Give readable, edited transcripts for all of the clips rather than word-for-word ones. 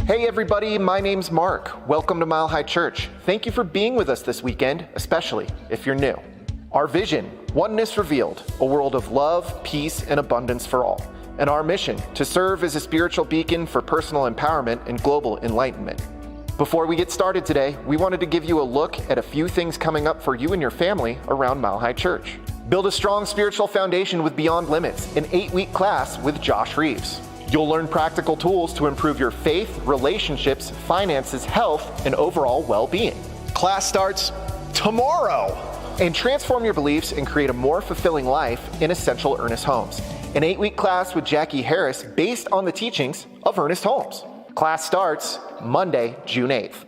Hey everybody, my name's Mark. Welcome to Mile High Church. Thank you for being with us this weekend, especially if you're new. Our vision, Oneness Revealed, a world of love, peace, and abundance for all. And our mission, to serve as a spiritual beacon for personal empowerment and global enlightenment. Before we get started today, we wanted to give you a look at a few things coming up for you and your family around Mile High Church. Build a strong spiritual foundation with Beyond Limits, an 8-week class with Josh Reeves. You'll learn practical tools to improve your faith, relationships, finances, health, and overall well-being. Class starts tomorrow. And transform your beliefs and create a more fulfilling life in Essential Ernest Holmes, an 8-week class with Jackie Harris based on the teachings of Ernest Holmes. Class starts Monday, June 8th.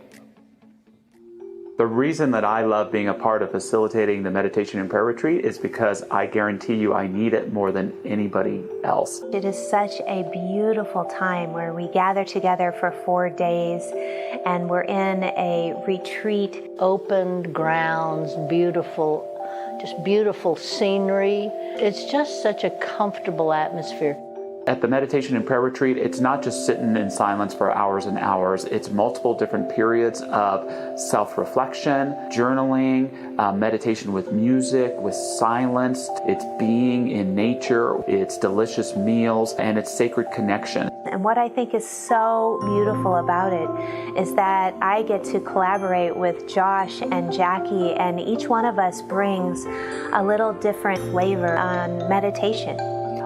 The reason that I love being a part of facilitating the meditation and prayer retreat is because I guarantee you I need it more than anybody else. It is such a beautiful time where we gather together for 4 days and we're in a retreat. Open grounds, beautiful scenery. It's just such a comfortable atmosphere. At the meditation and prayer retreat, it's not just sitting in silence for hours and hours. It's multiple different periods of self-reflection, journaling, meditation with music, with silence. It's being in nature, it's delicious meals, and it's sacred connection. And what I think is so beautiful about it is that I get to collaborate with Josh and Jackie, and each one of us brings a little different flavor on meditation.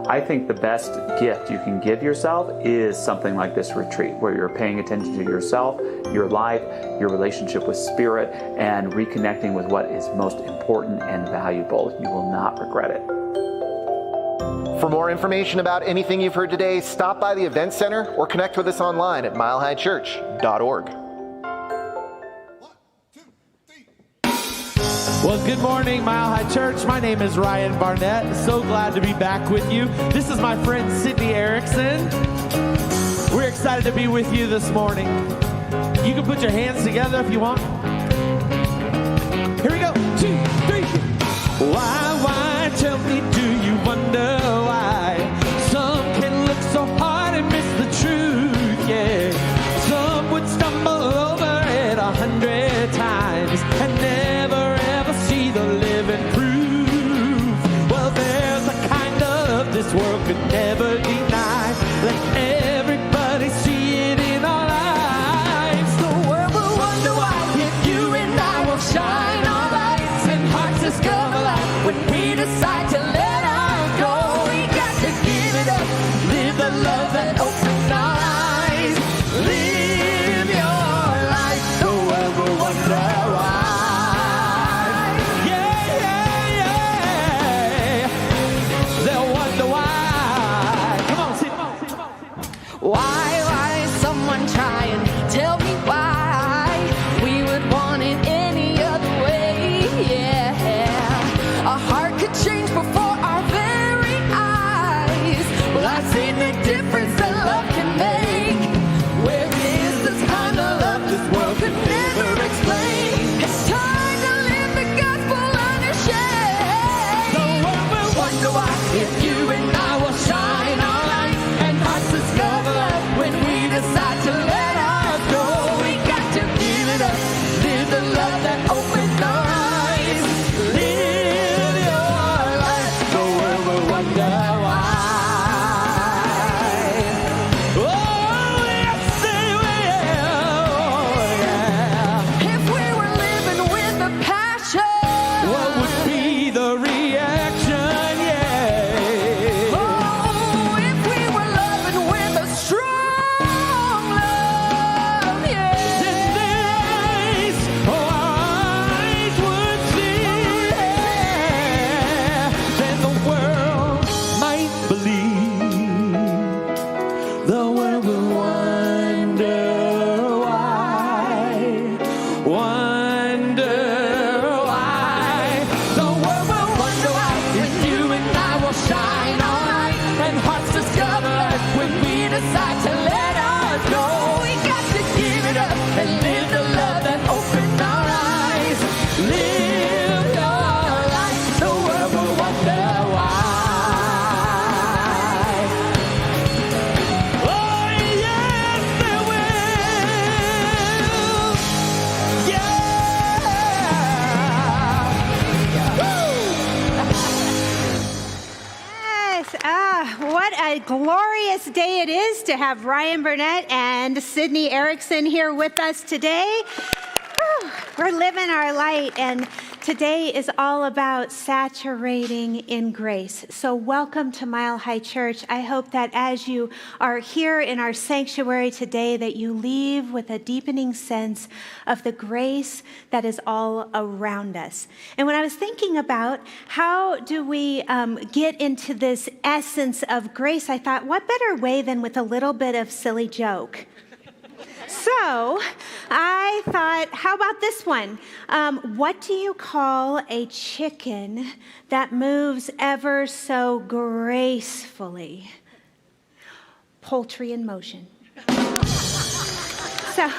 I think the best gift you can give yourself is something like this retreat, where you're paying attention to yourself, your life, your relationship with spirit, and reconnecting with what is most important and valuable. You will not regret it. For more information about anything you've heard today, stop by the Event Center or connect with us online at milehighchurch.org. Well, good morning, Mile High Church. My name is Ryan Barnett. So glad to be back with you. This is my friend Sydney Erickson. We're excited to be with you this morning. You can put your hands together if you want. Here we go. 2, 3. Why, tell me, do you wonder why? Some can look so hard and miss the truth, yeah. Some would stumble over it 100 times and never see the living proof. Well, there's a kind of this world could never deny. Let everybody see it in our lives. The world will wonder why if you and I will shine our lights and hearts discover light. When we decide to let our go, we got to give it up. Live the love that opens our eyes. Live your life. The world will wonder why. Why someone try and tell me why we would want it any other way, yeah. A heart could change before our very eyes. Well, I've seen the difference that love can make. Where is this kind of love this world could never explain? It's time to live the gospel unashamed. The world will wonder why if you and I will shine our light and hearts discover when we decide to let ours go. We got to give it up. Live the love that opens our eyes. Live your life. The world will wonder why. Oh, yes, they will. Yeah. If we were living with a passion, What would be the reaction? Yeah. oh, if we were loving with a strong love, yeah. Days, our eyes would see, then the world might believe. The world will wonder why. Wonder why. The world will wonder why when you and I will shine our light and hearts discover when we decide to let ours go. We got to give it up and live the love that opens our eyes. Live your life. The world will wonder why. Oh, yes, they will. joyous day it is to have Ryan Burnett and Sydney Erickson here with us today. Whew, we're living our light, and today is all about saturating in grace. So welcome to Mile High Church. I hope that as you are here in our sanctuary today, that you leave with a deepening sense of the grace that is all around us. And when I was thinking about how do we get into this essence of grace, I thought, what better way than with a little bit of silly joke? So I thought, how about this one? What do you call a chicken that moves ever so gracefully? Poultry in motion. So,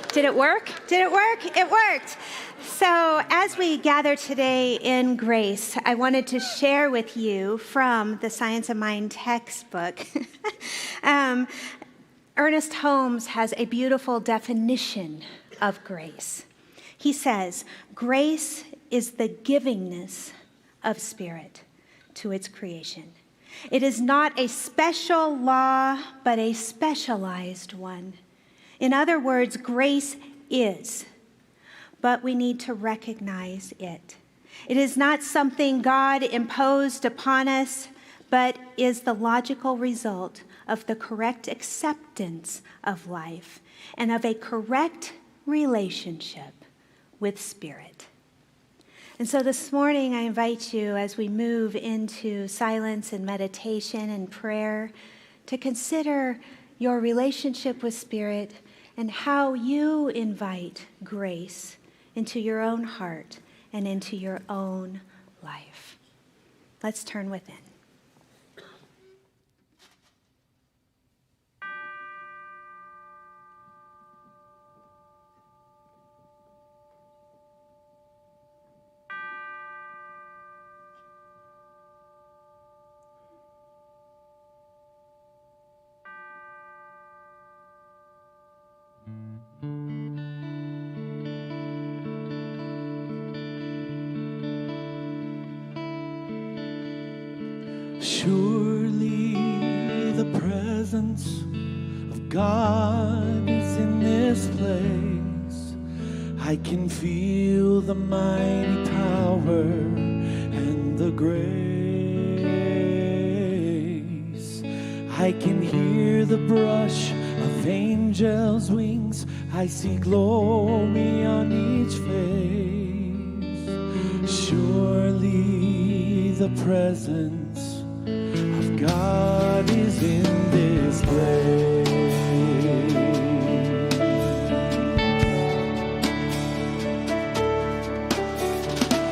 did it work? Did it work? It worked. So as we gather today in grace, I wanted to share with you from the Science of Mind textbook. Ernest Holmes has a beautiful definition of grace. He says, grace is the givingness of spirit to its creation. It is not a special law, but a specialized one. In other words, grace is, but we need to recognize it. It is not something God imposed upon us, but is the logical result of the correct acceptance of life and of a correct relationship with spirit. And so this morning, I invite you, as we move into silence and meditation and prayer, to consider your relationship with spirit and how you invite grace into your own heart and into your own life. Let's turn within. Surely the presence of God is in this place. I can feel the mighty power and the grace. I can hear the brush of angels' wings. I see glory on each face. Surely the presence of God is in this place.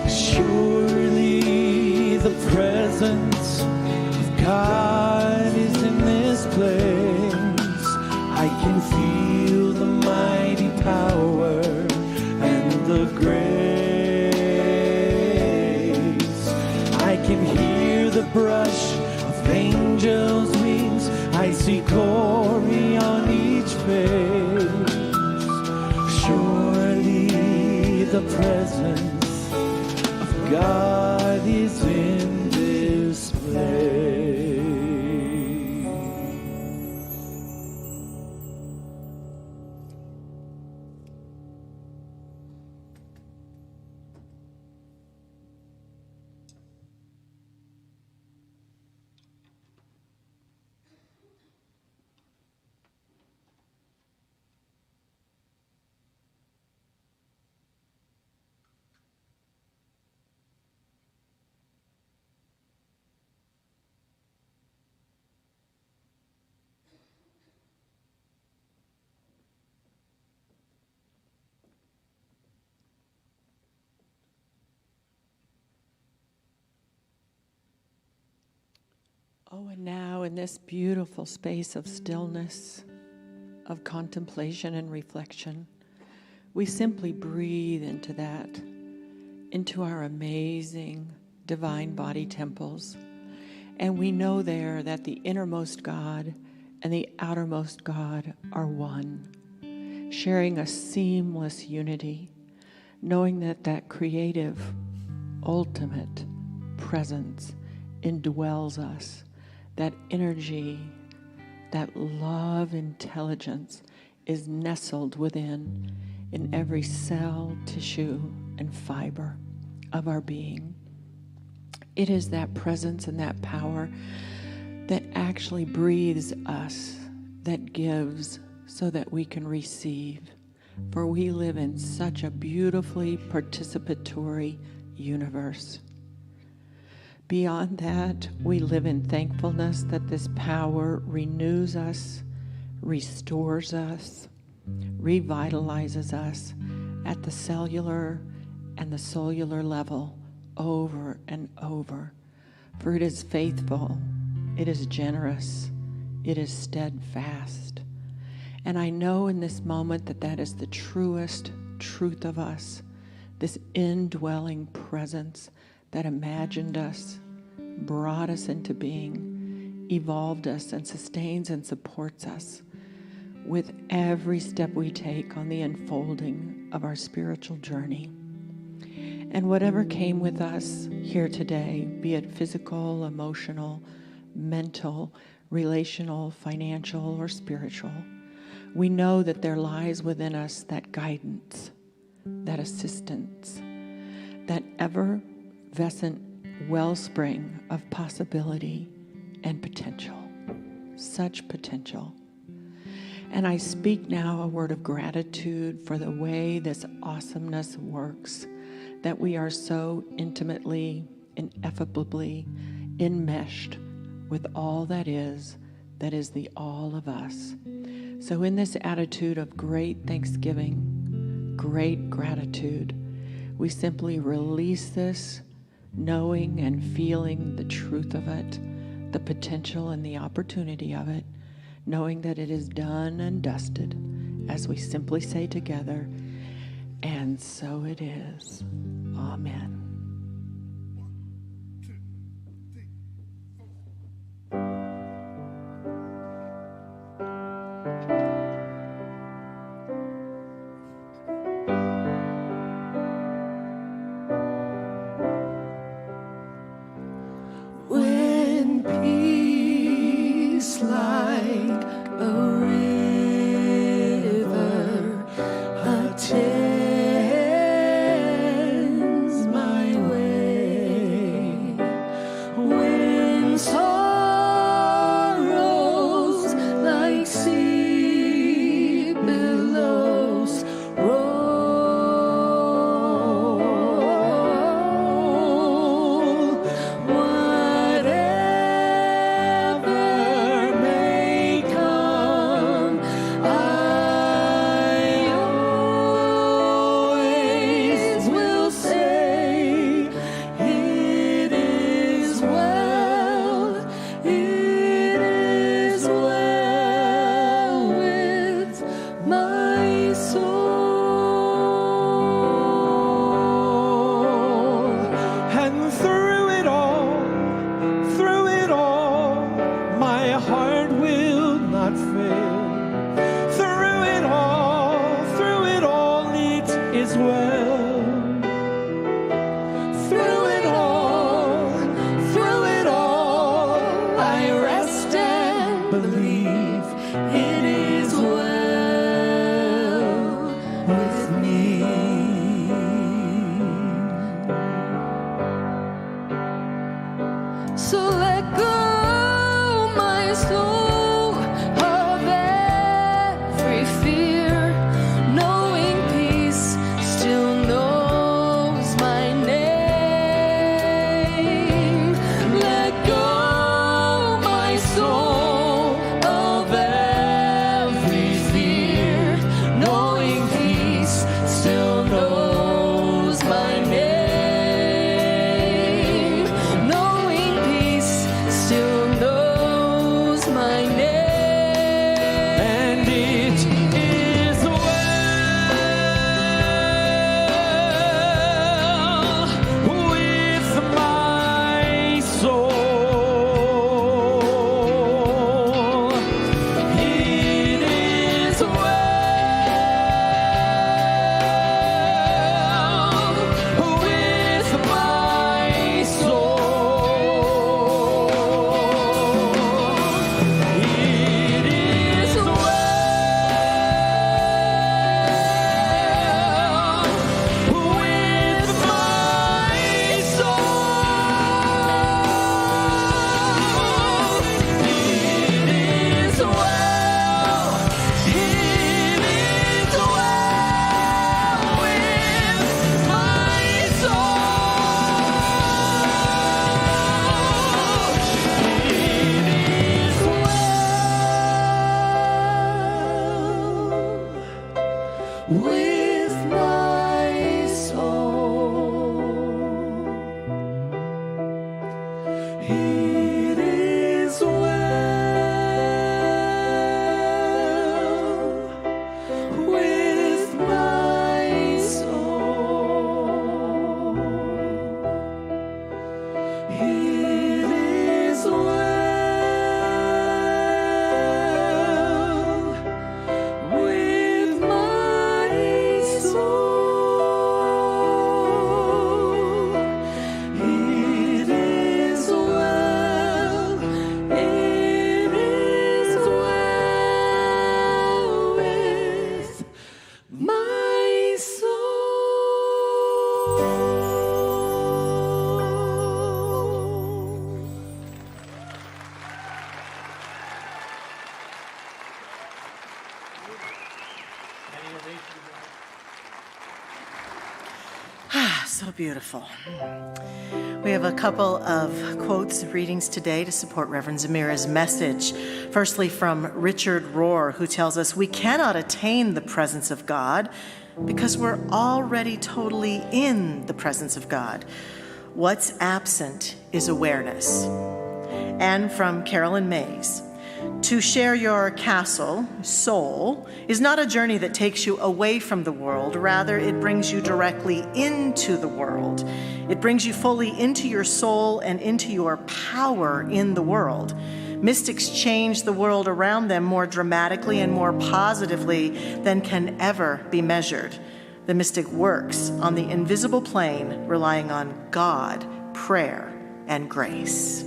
Surely the presence of God is in this place. I can feel the mighty power and the grace. I can hear the brush of angels' wings. I see glory on each face. Surely the presence of God is in this place. Oh, and now in this beautiful space of stillness, of contemplation and reflection, we simply breathe into that, into our amazing divine body temples. And we know there that the innermost God and the outermost God are one, sharing a seamless unity, knowing that that creative, ultimate presence indwells us. That energy that love intelligence is nestled within in every cell, tissue, and fiber of our being. It is that presence and that power that actually breathes us, that gives so that we can receive. For we live in such a beautifully participatory universe. Beyond that, we live in thankfulness that this power renews us, restores us, revitalizes us at the cellular and the cellular level over and over. For it is faithful, it is generous, it is steadfast. And I know in this moment that that is the truest truth of us, this indwelling presence that imagined us, brought us into being, evolved us, and sustains and supports us with every step we take on the unfolding of our spiritual journey. And whatever came with us here today, be it physical, emotional, mental, relational, financial, or spiritual, we know that there lies within us that guidance, that assistance, that effervescent wellspring of possibility and potential, such potential. And I speak now a word of gratitude for the way this awesomeness works, that we are so intimately, ineffably enmeshed with all that is the all of us. So in this attitude of great thanksgiving, great gratitude, we simply release this, knowing and feeling the truth of it, the potential and the opportunity of it, knowing that it is done and dusted, as we simply say together, and so it is. Amen. When peace like a river attends my way, when sorrows like sea billows roll, whatever may come, I always will say, it is well with my soul. And through it all, my heart will not fail. Through it all, it is well. Through it all, I rest and believe it is well with me. So let go, my soul, of every fear, knowing peace still with my soul. It is well with my soul. It is well with my soul. It is well. It is well with my soul. So beautiful. We have a couple of quotes, readings today to support Reverend Zemirah's message. Firstly, from Richard Rohr, who tells us we cannot attain the presence of God because we're already totally in the presence of God. What's absent is awareness. And from Carolyn Mays, to share your castle, soul, is not a journey that takes you away from the world. Rather, it brings you directly into the world. It brings you fully into your soul and into your power in the world. Mystics change the world around them more dramatically and more positively than can ever be measured. The mystic works on the invisible plane, relying on God, prayer, and grace.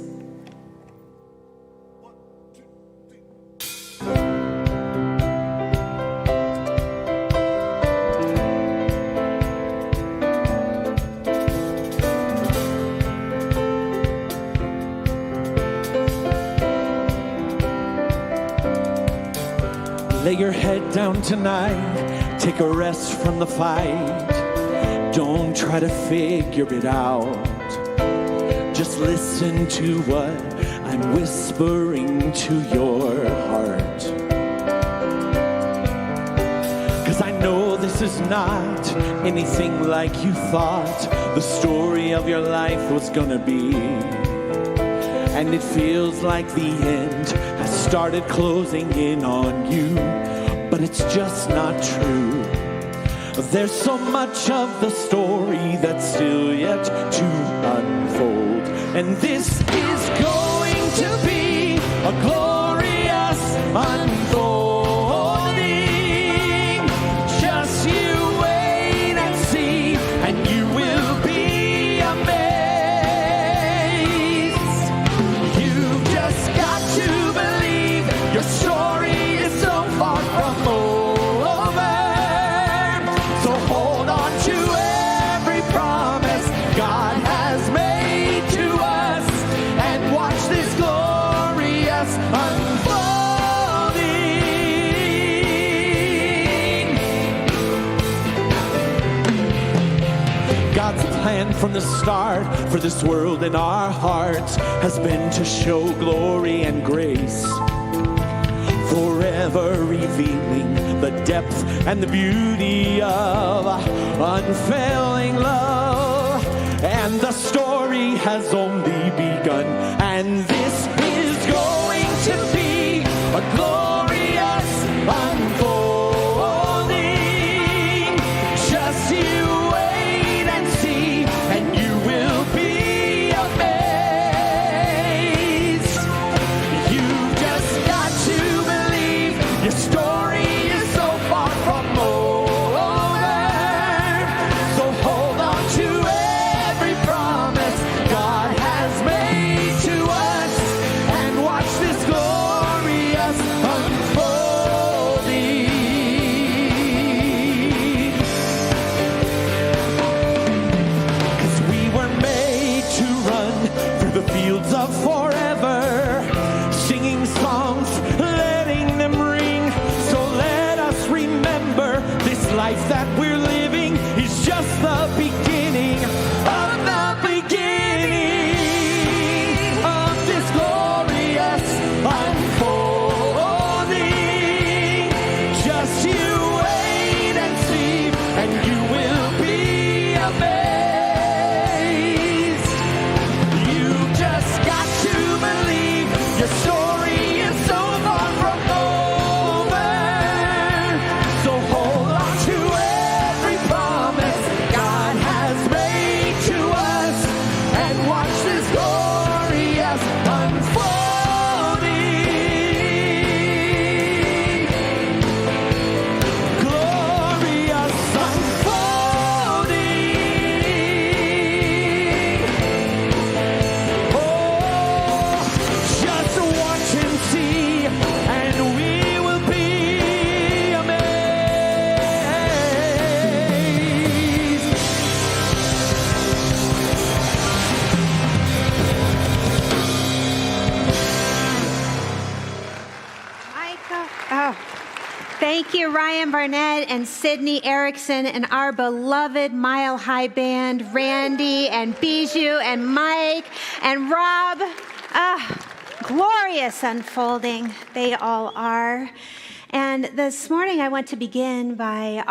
Lay your head down tonight, take a rest from the fight. Don't try to figure it out. Just listen to what I'm whispering to your heart. 'Cause I know this is not anything like you thought the story of your life was gonna be. And it feels like the end has started closing in on you, but it's just not true. There's so much of the story that's still yet to unfold, and this is going to be a glorious unfolding. Just you wait and see, and you will be amazed. You've just got to believe your story is so far from over. So hold on to every promise God has made to us, and watch this glorious unfolding. God's plan from the start for this world and our hearts has been to show glory and grace, forever revealing the depth and the beauty of unfailing love. And the story has only begun, and this is going to be a glorious unfolding. Just you wait and see, and you will be amazed. You've just got to believe your story is so far from over. So hold on to every promise God has made to us, and watch this glorious unfolding. 'Cause we were made to run through the fields of forever, singing songs, letting them ring. So let us remember this life that we're living is just the beginning of the beginning of this glorious unfolding. Just you wait and see. Ryan Barnett and Sydney Erickson and our beloved Mile High Band, Randy and Bijou and Mike and Rob. Glorious unfolding they all are. And this morning I want to begin by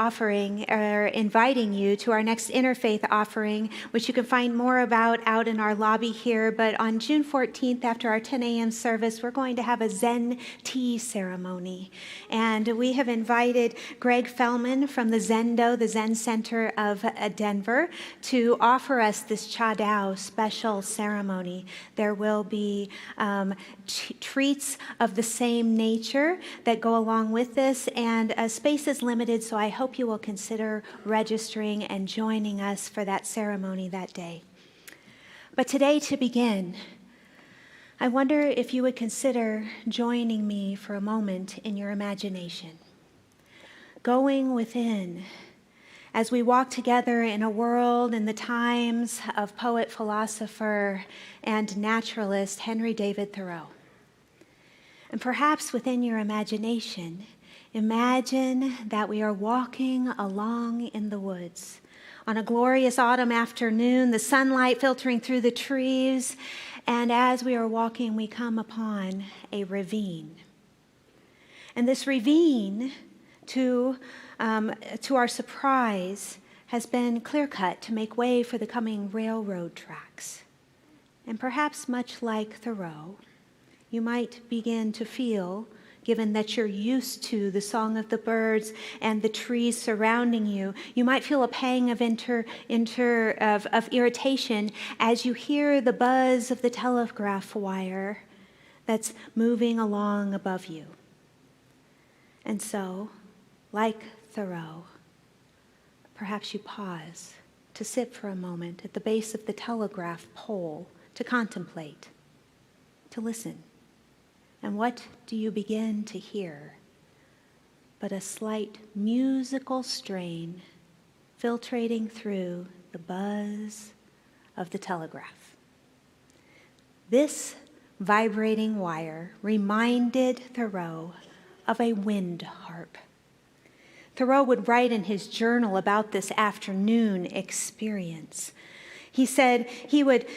inviting you to our next interfaith offering, which you can find more about out in our lobby here. But on June 14th, after our 10 a.m. service, we're going to have a Zen tea ceremony. And we have invited Greg Fellman from the Zendo, the Zen Center of Denver, to offer us this Cha Dao special ceremony. There will be treats of the same nature that go along with this, and space is limited, so I hope you will consider registering and joining us for that ceremony that day. But today, to begin, I wonder if you would consider joining me for a moment in your imagination, going within as we walk together in a world in the times of poet, philosopher, and naturalist Henry David Thoreau. And perhaps within your imagination, imagine that we are walking along in the woods on a glorious autumn afternoon, the sunlight filtering through the trees, and as we are walking, we come upon a ravine. And this ravine, to our surprise, has been clear-cut to make way for the coming railroad tracks. And perhaps much like Thoreau, you might begin to feel, given that you're used to the song of the birds and the trees surrounding you, you might feel a pang of irritation as you hear the buzz of the telegraph wire that's moving along above you. And so, like Thoreau, perhaps you pause to sit for a moment at the base of the telegraph pole to contemplate, to listen. And what do you begin to hear but a slight musical strain filtrating through the buzz of the telegraph? This vibrating wire reminded Thoreau of a wind harp. Thoreau would write in his journal about this afternoon experience. He said he would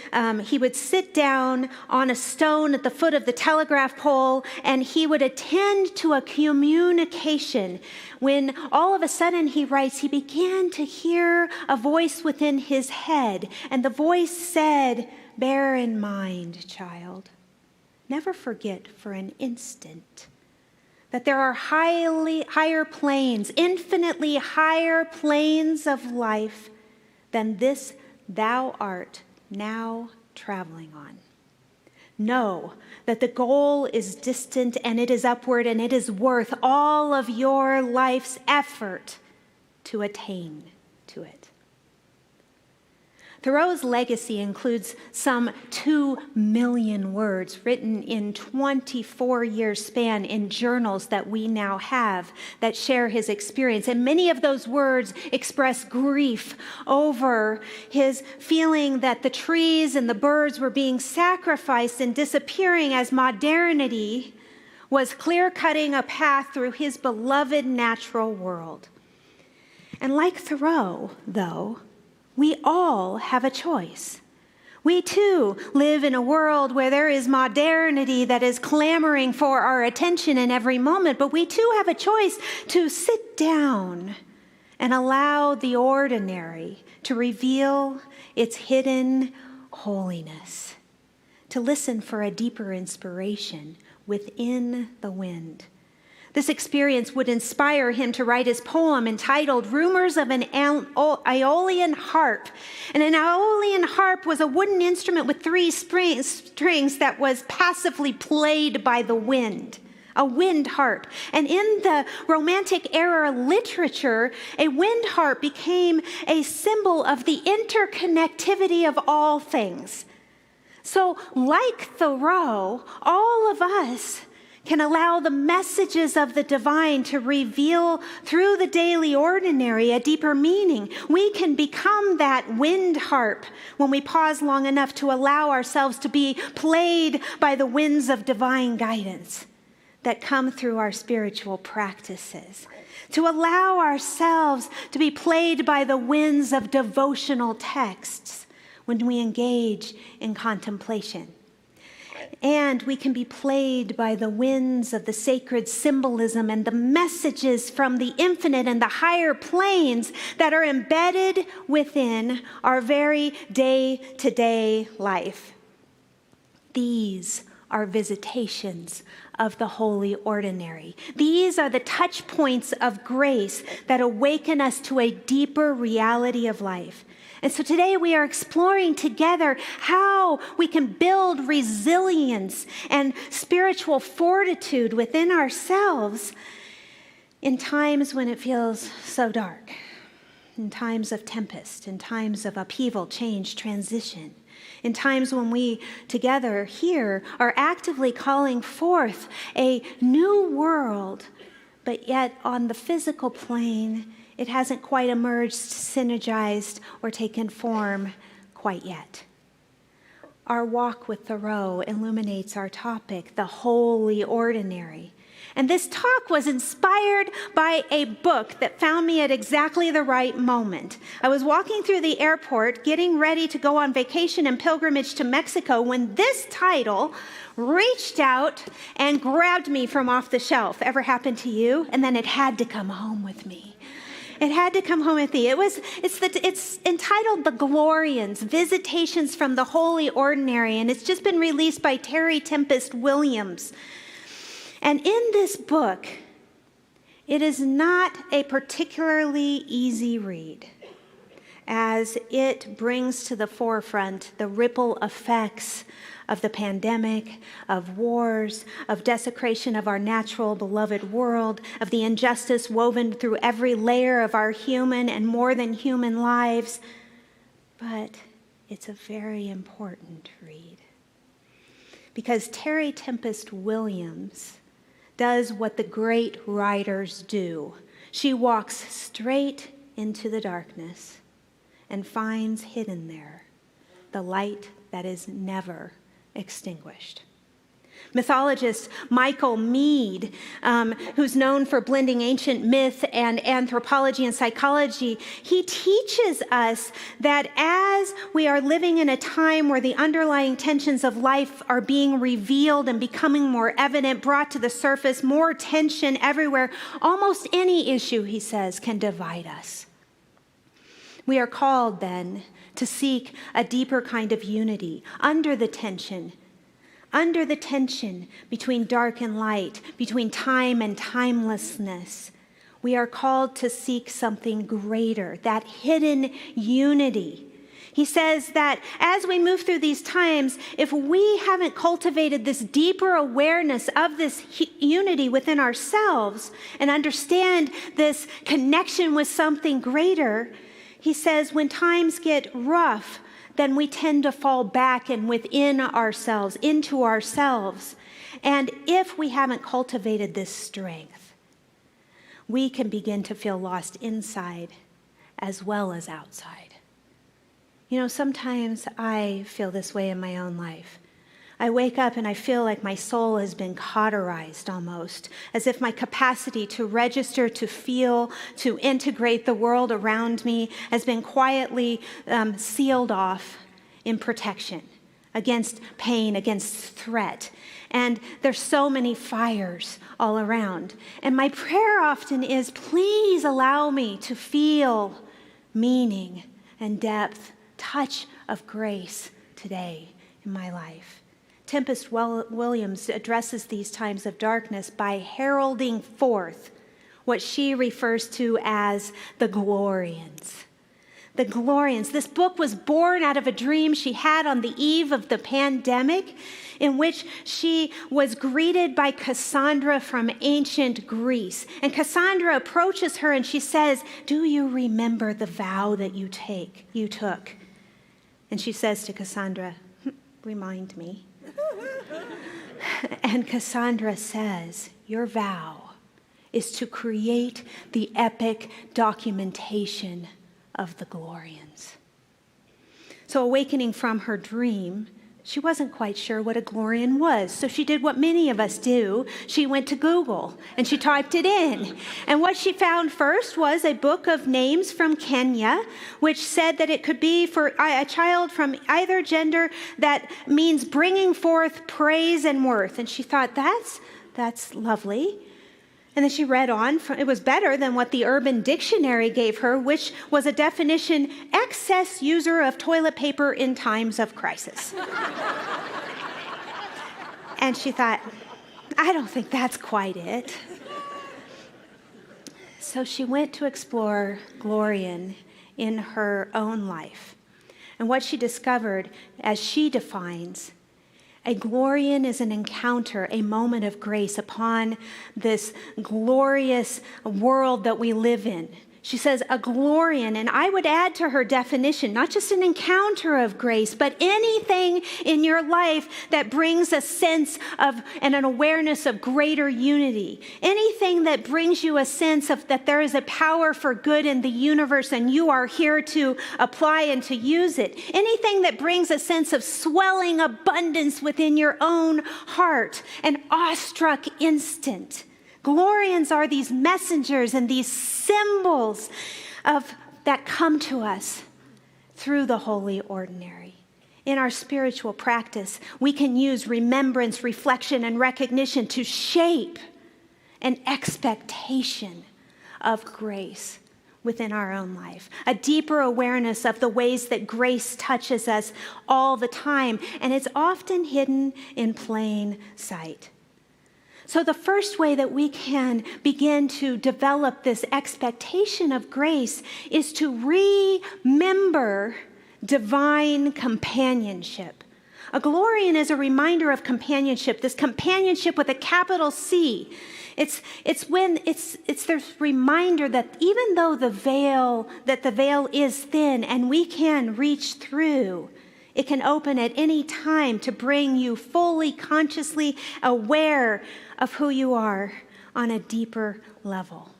sit down on a stone at the foot of the telegraph pole and he would attend to a communication when all of a sudden, he writes, he began to hear a voice within his head, and the voice said, "Bear in mind, child, never forget for an instant that there are higher planes, infinitely higher planes of life than this thou art now traveling on. Know that the goal is distant and it is upward, and it is worth all of your life's effort to attain to it." Thoreau's legacy includes some 2 million words written in 24-year span in journals that we now have that share his experience. And many of those words express grief over his feeling that the trees and the birds were being sacrificed and disappearing as modernity was clear-cutting a path through his beloved natural world. And like Thoreau, though, we all have a choice. We too live in a world where there is modernity that is clamoring for our attention in every moment, but we too have a choice to sit down and allow the ordinary to reveal its hidden holiness, to listen for a deeper inspiration within the wind. This experience would inspire him to write his poem entitled Rumors of an Aeolian Harp. And an Aeolian harp was a wooden instrument with 3 strings that was passively played by the wind, a wind harp. And in the Romantic era literature, a wind harp became a symbol of the interconnectivity of all things. So, like Thoreau, all of us can allow the messages of the divine to reveal through the daily ordinary a deeper meaning. We can become that wind harp when we pause long enough to allow ourselves to be played by the winds of divine guidance that come through our spiritual practices. to allow ourselves to be played by the winds of devotional texts when we engage in contemplation. And we can be played by the winds of the sacred symbolism and the messages from the infinite and the higher planes that are embedded within our very day-to-day life. These are visitations of the holy ordinary. These are the touch points of grace that awaken us to a deeper reality of life. And so today we are exploring together how we can build resilience and spiritual fortitude within ourselves in times when it feels so dark, in times of tempest, in times of upheaval, change, transition, in times when we together here are actively calling forth a new world, but yet on the physical plane, it hasn't quite emerged, synergized, or taken form quite yet. Our walk with Thoreau illuminates our topic, the holy ordinary. And this talk was inspired by a book that found me at exactly the right moment. I was walking through the airport, getting ready to go on vacation and pilgrimage to Mexico, when this title reached out and grabbed me from off the shelf. Ever happened to you? And then it had to come home with me. It had to come home with me. It's entitled The Glorians, Visitations from the Holy Ordinary, and it's just been released by Terry Tempest Williams. And in this book, it is not a particularly easy read, as it brings to the forefront the ripple effects of the pandemic, of wars, of desecration of our natural beloved world, of the injustice woven through every layer of our human and more than human lives. But it's a very important read, because Terry Tempest Williams does what the great writers do. She walks straight into the darkness and finds hidden there the light that is never extinguished. Mythologist Michael Meade, who's known for blending ancient myth and anthropology and psychology, he teaches us that as we are living in a time where the underlying tensions of life are being revealed and becoming more evident, brought to the surface, more tension everywhere, almost any issue, he says, can divide us. We are called then to seek a deeper kind of unity under the tension between dark and light, between time and timelessness. We are called to seek something greater, that hidden unity. He says that as we move through these times, if we haven't cultivated this deeper awareness of this unity within ourselves and understand this connection with something greater, he says when times get rough, then we tend to fall back and within ourselves, into ourselves. And if we haven't cultivated this strength, we can begin to feel lost inside as well as outside. You know, sometimes I feel this way in my own life. I wake up and I feel like my soul has been cauterized almost, as if my capacity to register, to feel, to integrate the world around me has been quietly sealed off in protection against pain, against threat. And there's so many fires all around. And my prayer often is, please allow me to feel meaning and depth, touch of grace today in my life. Tempest Williams addresses these times of darkness by heralding forth what she refers to as the Glorians. The Glorians. This book was born out of a dream she had on the eve of the pandemic, in which she was greeted by Cassandra from ancient Greece. And Cassandra approaches her and she says, "Do you remember the vow that you took?" And she says to Cassandra, "Remind me." And Cassandra says, "Your vow is to create the epic documentation of the Glorians." So awakening from her dream, She wasn't quite sure what a Glorian was, so she did what many of us do. She went to Google and she typed it in. And what she found first was a book of names from Kenya, which said that it could be for a child from either gender that means bringing forth praise and worth. And she thought, that's lovely. And then she read on. It was better than what the Urban Dictionary gave her, which was a definition: excess user of toilet paper in times of crisis. And she thought, I don't think that's quite it. So she went to explore Glorian in her own life. And what she discovered, as she defines, a Glorian is an encounter, a moment of grace upon this glorious world that we live in. She says a Glorian, and I would add to her definition, not just an encounter of grace, but anything in your life that brings a sense of and an awareness of greater unity. Anything that brings you a sense of that there is a power for good in the universe and you are here to apply and to use it. Anything that brings a sense of swelling abundance within your own heart, an awestruck instant. Glorians are these messengers and these symbols that come to us through the holy ordinary. In our spiritual practice, we can use remembrance, reflection, and recognition to shape an expectation of grace within our own life, a deeper awareness of the ways that grace touches us all the time, and it's often hidden in plain sight. So the first way that we can begin to develop this expectation of grace is to remember divine companionship. A Glorian is a reminder of companionship, this companionship with a capital C. It's this reminder that even though the veil is thin and we can reach through, it can open at any time to bring you fully, consciously aware of who you are on a deeper level.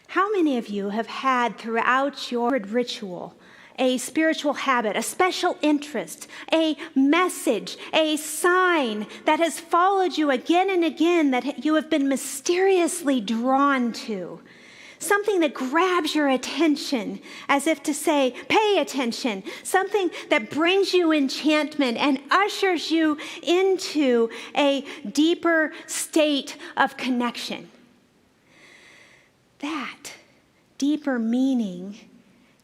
How many of you have had throughout your ritual a spiritual habit, a special interest, a message, a sign that has followed you again and again that you have been mysteriously drawn to? Something that grabs your attention as if to say, pay attention. Something that brings you enchantment and ushers you into a deeper state of connection. That deeper meaning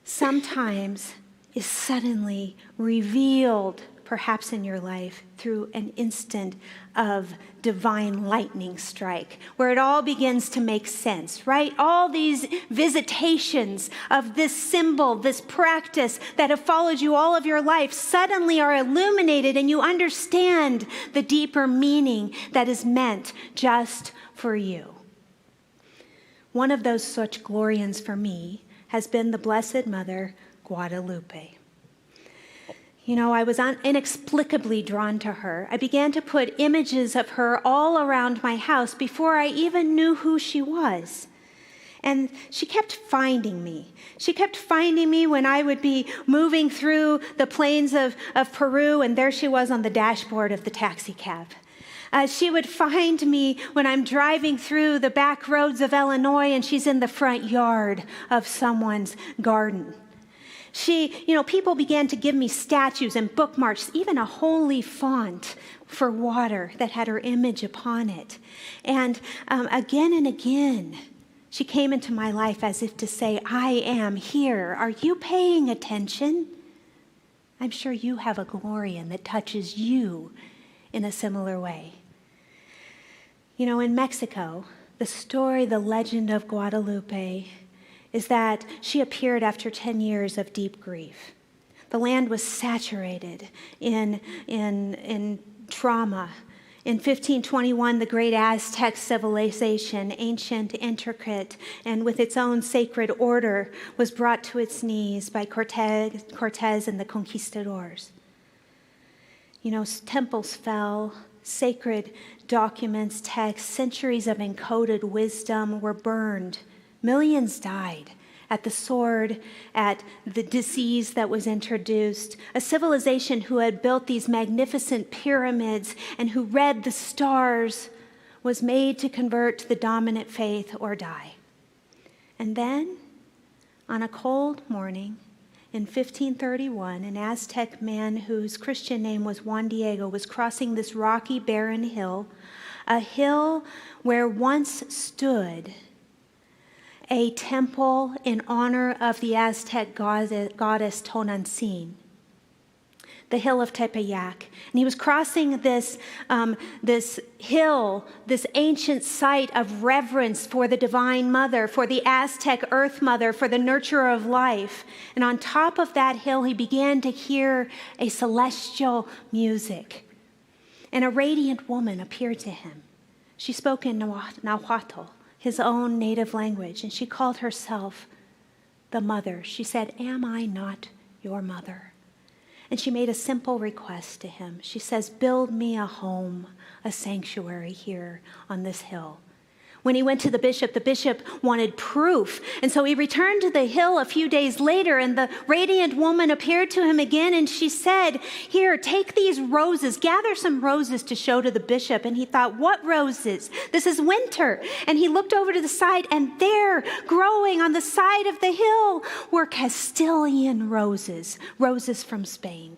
sometimes is suddenly revealed, perhaps in your life, through an instant of divine lightning strike, where it all begins to make sense, right? All these visitations of this symbol, this practice that have followed you all of your life suddenly are illuminated, and you understand the deeper meaning that is meant just for you. One of those such Glorians for me has been the Blessed Mother, Guadalupe. You know, I was inexplicably drawn to her. I began to put images of her all around my house before I even knew who she was. And she kept finding me. She kept finding me when I would be moving through the plains of Peru, and there she was on the dashboard of the taxi cab. She would find me when I'm driving through the back roads of Illinois and she's in the front yard of someone's garden. People began to give me statues and bookmarks, even a holy font for water that had her image upon it. And again and again, she came into my life as if to say, I am here. Are you paying attention? I'm sure you have a Glorian that touches you in a similar way. You know, in Mexico, the story, the legend of Guadalupe is that she appeared after 10 years of deep grief. The land was saturated in trauma. In 1521, the great Aztec civilization, ancient, intricate, and with its own sacred order, was brought to its knees by Cortez and the conquistadors. You know, temples fell, sacred documents, texts, centuries of encoded wisdom were burned. Millions died at the sword, at the disease that was introduced, a civilization who had built these magnificent pyramids and who read the stars was made to convert to the dominant faith or die. And then, on a cold morning in 1531, an Aztec man whose Christian name was Juan Diego was crossing this rocky, barren hill, a hill where once stood a temple in honor of the Aztec goddess Tonantzin, the hill of Tepeyac. And he was crossing this hill, this ancient site of reverence for the Divine Mother, for the Aztec Earth Mother, for the nurturer of life. And on top of that hill, he began to hear a celestial music. And a radiant woman appeared to him. She spoke in Nahuatl, his own native language, and she called herself the Mother. She said, "Am I not your mother?" And she made a simple request to him. She says, "Build me a home, a sanctuary here on this hill." When he went to the bishop wanted proof. And so he returned to the hill a few days later, and the radiant woman appeared to him again, and she said, "Here, take these roses, gather some roses to show to the bishop." And he thought, "What roses? This is winter." And he looked over to the side, and there, growing on the side of the hill, were Castilian roses, roses from Spain.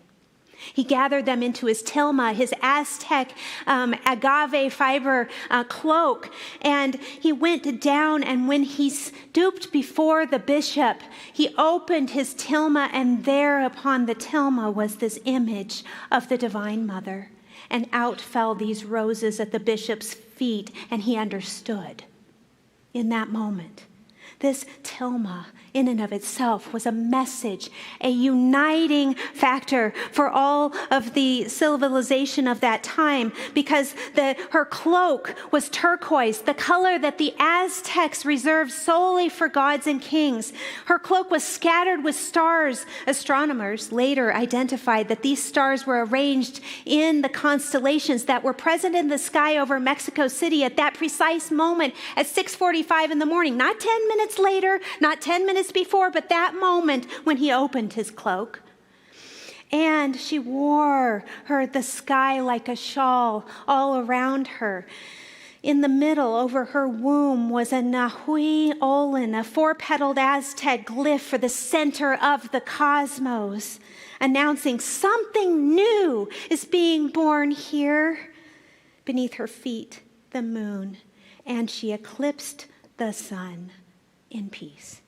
He gathered them into his tilma, his Aztec agave fiber cloak, and he went down, and when he stooped before the bishop, he opened his tilma, and there upon the tilma was this image of the Divine Mother. And out fell these roses at the bishop's feet, and he understood in that moment. This tilma, in and of itself, was a message, a uniting factor for all of the civilization of that time, because her cloak was turquoise, the color that the Aztecs reserved solely for gods and kings. Her cloak was scattered with stars. Astronomers later identified that these stars were arranged in the constellations that were present in the sky over Mexico City at that precise moment at 6:45 in the morning, not 10 minutes later, not 10 minutes before, but that moment when he opened his cloak. And she wore the sky like a shawl all around her. In the middle, over her womb, was a Nahui Olin, a four-petaled Aztec glyph for the center of the cosmos, announcing something new is being born here. Beneath her feet, the moon, and she eclipsed the sun in peace.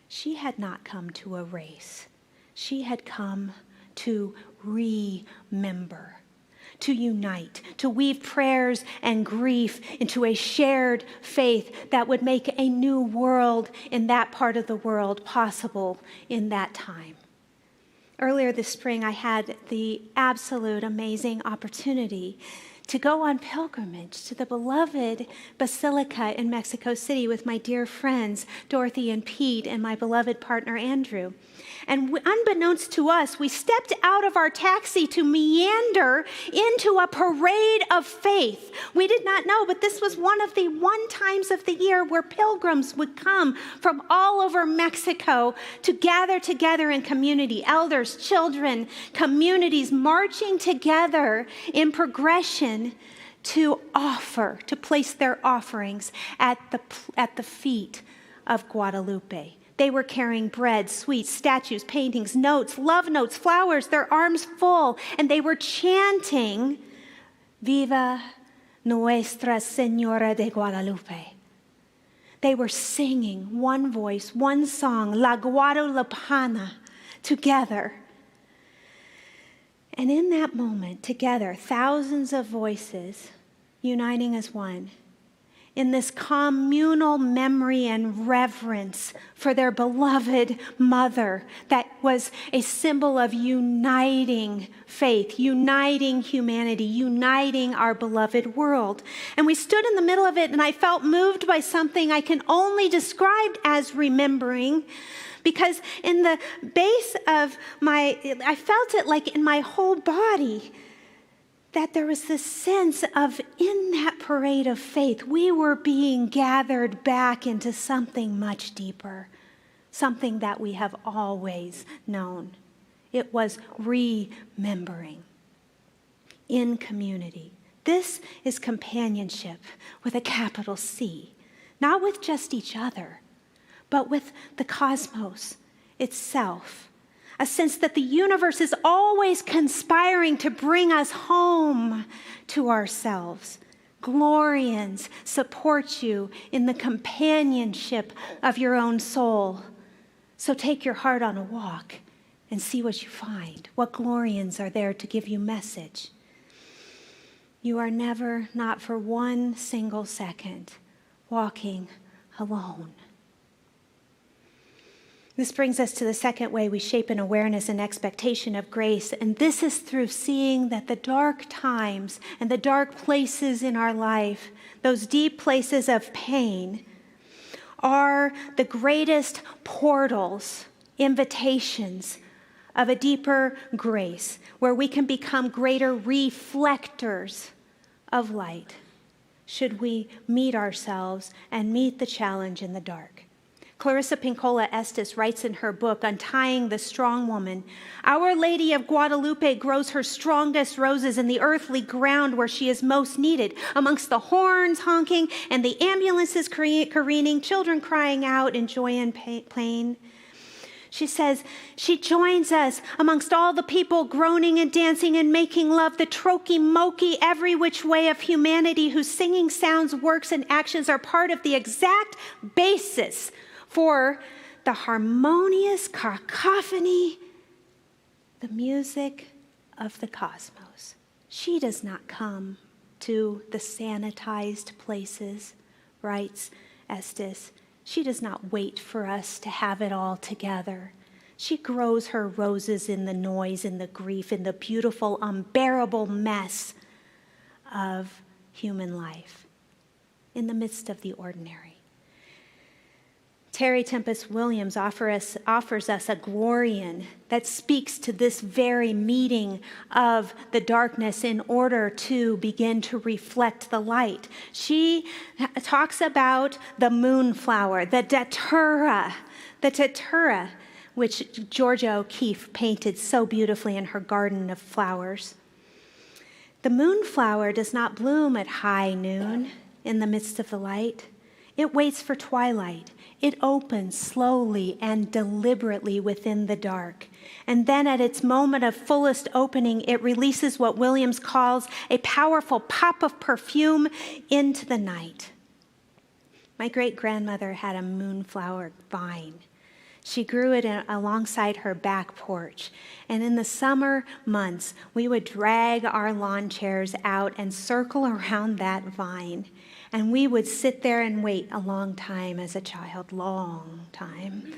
She had not come to erase. She had come to remember, to unite, to weave prayers and grief into a shared faith that would make a new world in that part of the world possible in that time. Earlier this spring, I had the absolute amazing opportunity to go on pilgrimage to the beloved Basilica in Mexico City with my dear friends, Dorothy and Pete, and my beloved partner, Andrew. And unbeknownst to us, we stepped out of our taxi to meander into a parade of faith. We did not know, but this was one of the times of the year where pilgrims would come from all over Mexico to gather together in community, elders, children, communities marching together in progression to offer, to place their offerings at the feet of Guadalupe. They were carrying bread, sweets, statues, paintings, notes, love notes, flowers, their arms full, and they were chanting, "Viva Nuestra Señora de Guadalupe." They were singing one voice, one song, La Guadalupana, together. And in that moment, together, thousands of voices uniting as one, in this communal memory and reverence for their beloved mother that was a symbol of uniting faith, uniting humanity, uniting our beloved world. And we stood in the middle of it, and I felt moved by something I can only describe as remembering, because in the base of I felt it like in my whole body, that there was this sense of, in that parade of faith, we were being gathered back into something much deeper. something that we have always known. It was remembering in community. This is companionship with a capital C, not with just each other, but with the cosmos itself. A sense that the universe is always conspiring to bring us home to ourselves. Glorians support you in the companionship of your own soul. So take your heart on a walk and see what you find. What Glorians are there to give you message. You are never, not for one single second, walking alone. This brings us to the second way we shape an awareness and expectation of grace, and this is through seeing that the dark times and the dark places in our life, those deep places of pain, are the greatest portals, invitations of a deeper grace, where we can become greater reflectors of light, should we meet ourselves and meet the challenge in the dark. Clarissa Pinkola Estes writes in her book, Untying the Strong Woman, Our Lady of Guadalupe grows her strongest roses in the earthly ground where she is most needed, amongst the horns honking and the ambulances careening, children crying out in joy and pain. She says, she joins us amongst all the people groaning and dancing and making love, the trochee-mokey, every which way of humanity, whose singing sounds, works, and actions are part of the exact basis for the harmonious cacophony, the music of the cosmos. She does not come to the sanitized places, writes Estes. She does not wait for us to have it all together. She grows her roses in the noise, in the grief, in the beautiful, unbearable mess of human life, in the midst of the ordinary. Terry Tempest Williams offers us a Glorian that speaks to this very meeting of the darkness in order to begin to reflect the light. She talks about the moonflower, the datura, which Georgia O'Keeffe painted so beautifully in her garden of flowers. The moonflower does not bloom at high noon in the midst of the light. It waits for twilight. It opens slowly and deliberately within the dark. And then at its moment of fullest opening, it releases what Williams calls a powerful pop of perfume into the night. My great-grandmother had a moonflower vine. She grew it alongside her back porch. And in the summer months, we would drag our lawn chairs out and circle around that vine. And we would sit there and wait a long time as a child, long time,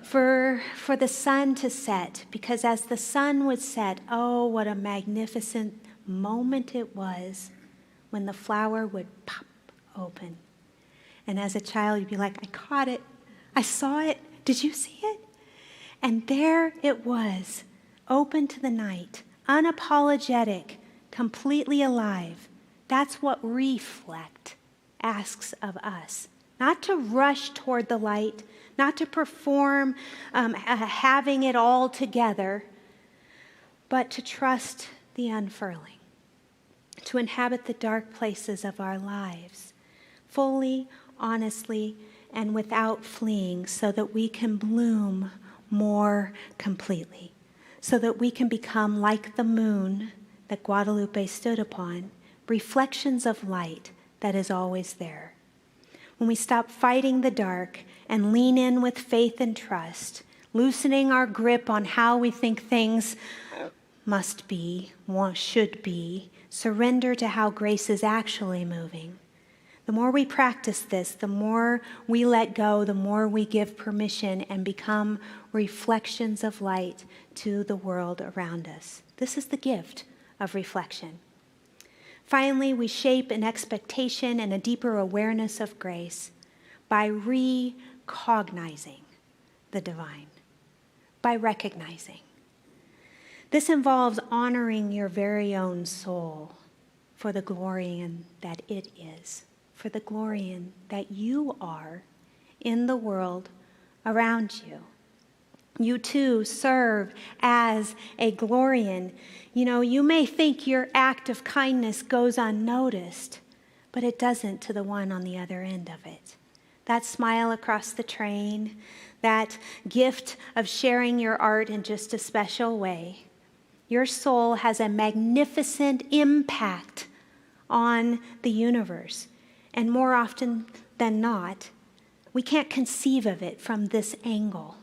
for the sun to set. Because as the sun would set, oh, what a magnificent moment it was when the flower would pop open. And as a child, you'd be like, I caught it. I saw it. Did you see it? And there it was, open to the night, unapologetic, completely alive. That's what reflect asks of us. Not to rush toward the light, not to perform having it all together, but to trust the unfurling, to inhabit the dark places of our lives, fully, honestly, and without fleeing, so that we can bloom more completely, so that we can become like the moon that Guadalupe stood upon, reflections of light that is always there. When we stop fighting the dark and lean in with faith and trust, loosening our grip on how we think things must be, should be, surrender to how grace is actually moving. The more we practice this, the more we let go, the more we give permission and become reflections of light to the world around us. This is the gift of reflection. Finally, we shape an expectation and a deeper awareness of grace by recognizing the divine, by recognizing. This involves honoring your very own soul for the Glorian that it is, for the Glorian that you are in the world around you. You too serve as a Glorian. You know, you may think your act of kindness goes unnoticed, but it doesn't to the one on the other end of it. That smile across the train, that gift of sharing your art in just a special way. Your soul has a magnificent impact on the universe. And more often than not, we can't conceive of it from this angle.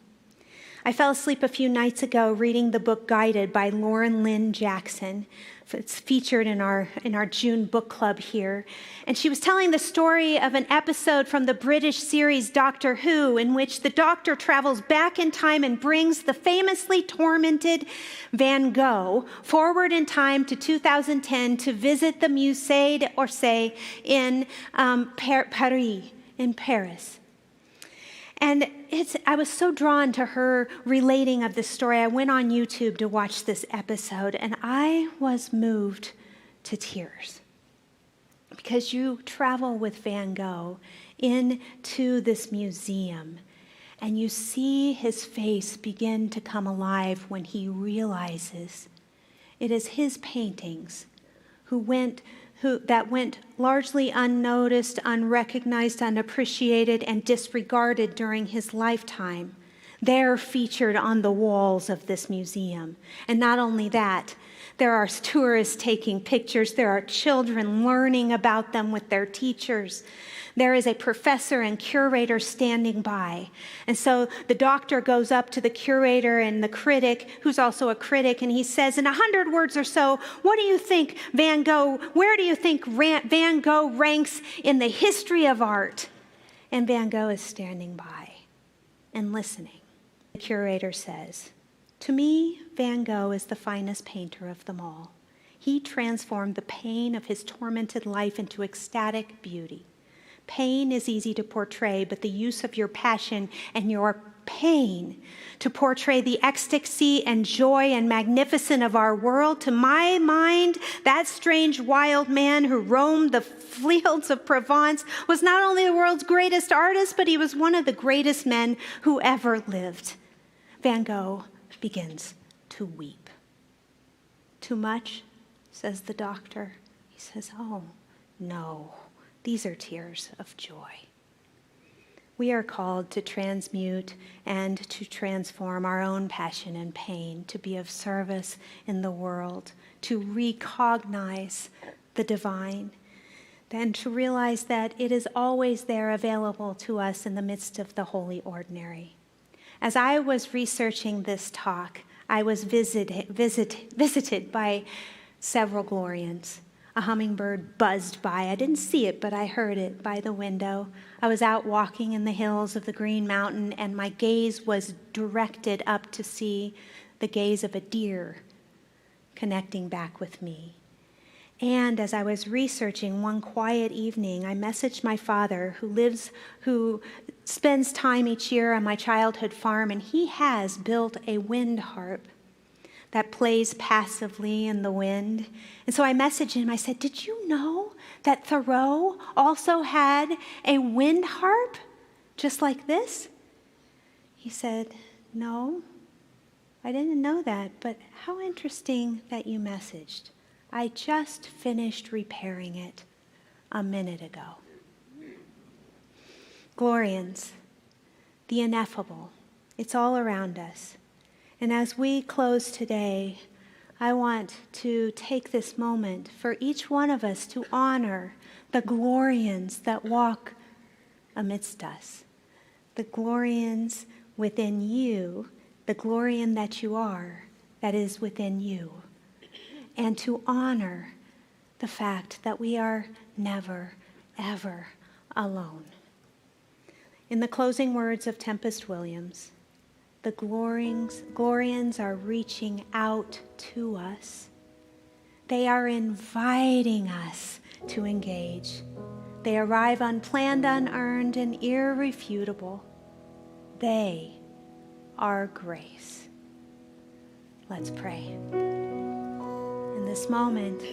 I fell asleep a few nights ago reading the book Guided by Lauren Lynn Jackson. It's featured in our June book club here. And she was telling the story of an episode from the British series Doctor Who, in which the Doctor travels back in time and brings the famously tormented Van Gogh forward in time to 2010 to visit the Musée d'Orsay in Paris. And I was so drawn to her relating of this story. I went on YouTube to watch this episode, and I was moved to tears. Because you travel with Van Gogh into this museum, and you see his face begin to come alive when he realizes it is his paintings that went largely unnoticed, unrecognized, unappreciated, and disregarded during his lifetime. They're featured on the walls of this museum. And not only that, there are tourists taking pictures. There are children learning about them with their teachers. There is a professor and curator standing by. And so the Doctor goes up to the curator and the critic, who's also a critic, and he says, in 100 words or so, what do you think Van Gogh, where do you think Van Gogh ranks in the history of art? And Van Gogh is standing by and listening. The curator says, to me, Van Gogh is the finest painter of them all. He transformed the pain of his tormented life into ecstatic beauty. Pain is easy to portray, but the use of your passion and your pain to portray the ecstasy and joy and magnificence of our world, to my mind, that strange wild man who roamed the fields of Provence was not only the world's greatest artist, but he was one of the greatest men who ever lived. Van Gogh begins to weep. Too much, says the Doctor. He says, oh, no. These are tears of joy. We are called to transmute and to transform our own passion and pain, to be of service in the world, to recognize the divine, and to realize that it is always there available to us in the midst of the holy ordinary. As I was researching this talk, I was visited by several Glorians. A hummingbird buzzed by. I didn't see it, but I heard it by the window. I was out walking in the hills of the Green Mountain, and my gaze was directed up to see the gaze of a deer connecting back with me. And as I was researching one quiet evening, I messaged my father, who spends time each year on my childhood farm, and he has built a wind harp that plays passively in the wind. And so I messaged him, I said, did you know that Thoreau also had a wind harp just like this? He said, no, I didn't know that, but how interesting that you messaged. I just finished repairing it a minute ago. Glorians, the ineffable, it's all around us. And as we close today, I want to take this moment for each one of us to honor the Glorians that walk amidst us, the Glorians within you, the Glorian that you are, that is within you, and to honor the fact that we are never, ever alone. In the closing words of Tempest Williams, the Glorians are reaching out to us. They are inviting us to engage. They arrive unplanned, unearned, and irrefutable. They are grace. Let's pray. In this moment,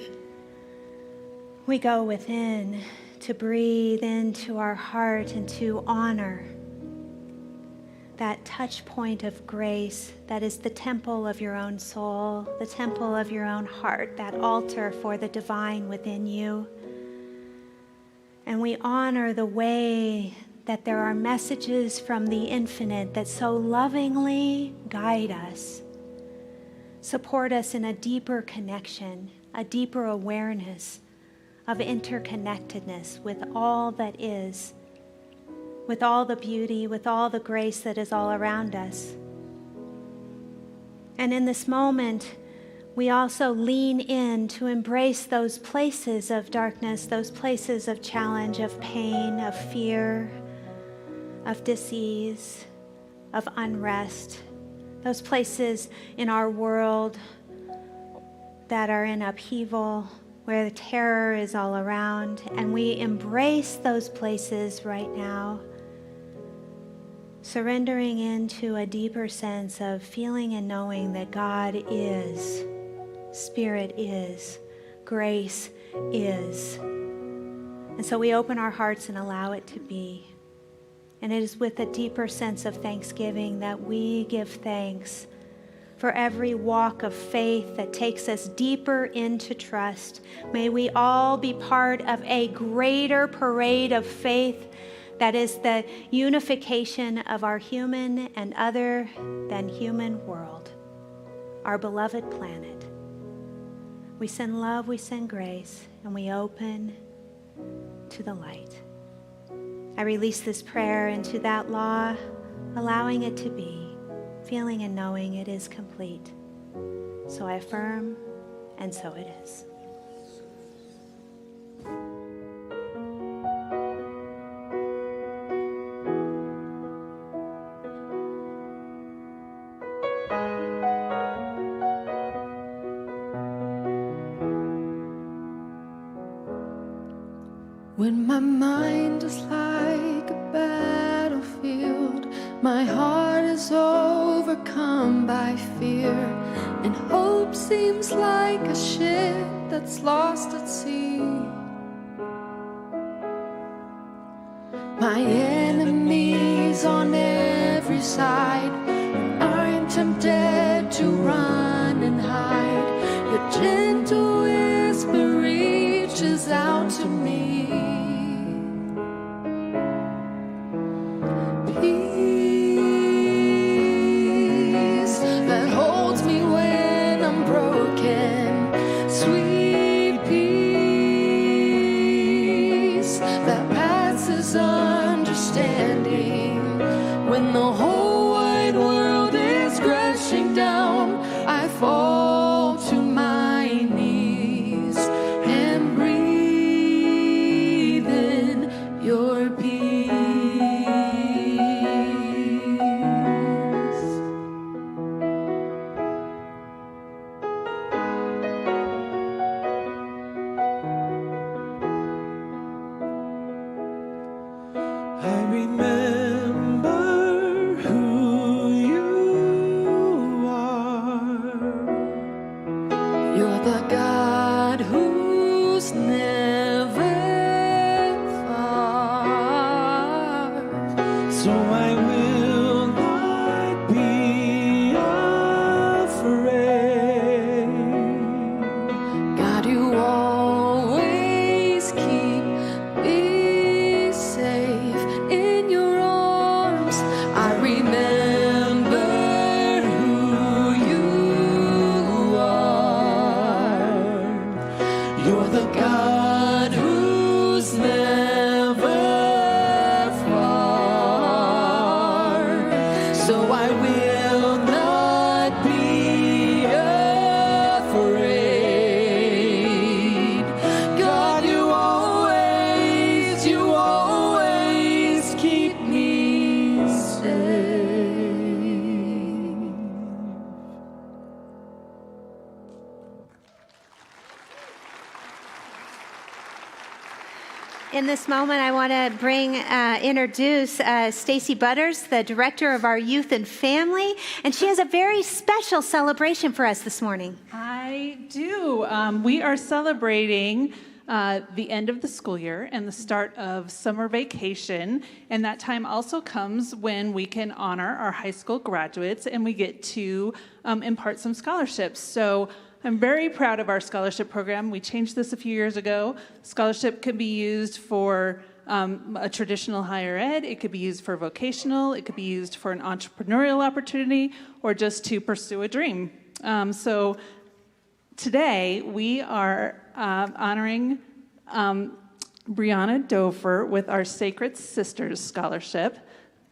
we go within to breathe into our heart and to honor that touch point of grace that is the temple of your own soul, the temple of your own heart, that altar for the divine within you. And we honor the way that there are messages from the infinite that so lovingly guide us, support us in a deeper connection, a deeper awareness of interconnectedness with all that is, with all the beauty, with all the grace that is all around us. And in this moment, we also lean in to embrace those places of darkness, those places of challenge, of pain, of fear, of dis-ease, of unrest, those places in our world that are in upheaval, where the terror is all around, and we embrace those places right now, surrendering into a deeper sense of feeling and knowing that God is, Spirit is, grace is. And so we open our hearts and allow it to be. And it is with a deeper sense of thanksgiving that we give thanks for every walk of faith that takes us deeper into trust. May we all be part of a greater parade of faith that is the unification of our human and other than human world, our beloved planet. We send love, we send grace, and we open to the light. I release this prayer into that law, allowing it to be, feeling and knowing it is complete. So I affirm, and so it is. When my mind is like a battlefield, my heart is overcome by fear, and hope seems like a ship that's lost at sea. My enemies on every side, I'm tempted to run and hide. Your gentle whisper reaches out to me. In this moment, I want to introduce Stacy Butters, the director of our youth and family, and she has a very special celebration for us this morning. I do. We are celebrating the end of the school year and the start of summer vacation. And that time also comes when we can honor our high school graduates and we get to impart some scholarships. So I'm very proud of our scholarship program. We changed this a few years ago. Scholarship can be used for a traditional higher ed. It could be used for vocational. It could be used for an entrepreneurial opportunity or just to pursue a dream. So today we are honoring Brianna Dofer with our Sacred Sisters Scholarship.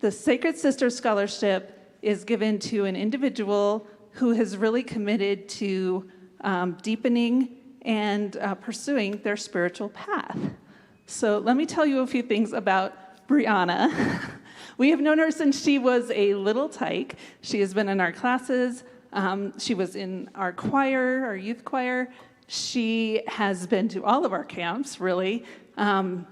The Sacred Sisters Scholarship is given to an individual who has really committed to deepening and pursuing their spiritual path. So let me tell you a few things about Brianna. We have known her since she was a little tyke. She has been in our classes. She was in our choir, our youth choir. She has been to all of our camps, really. And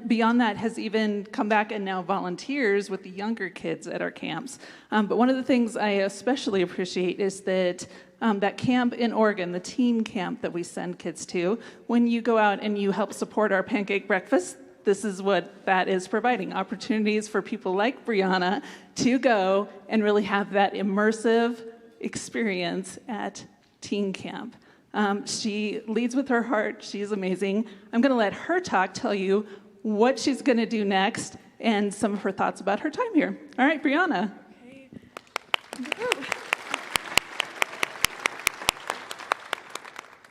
beyond that, has even come back and now volunteers with the younger kids at our camps. But one of the things I especially appreciate is that that camp in Oregon, the teen camp that we send kids to, when you go out and you help support our pancake breakfast, this is what that is providing, opportunities for people like Brianna to go and really have that immersive experience at teen camp. She leads with her heart. She's amazing. I'm going to let her tell you what she's going to do next and some of her thoughts about her time here. All right, Brianna. Okay.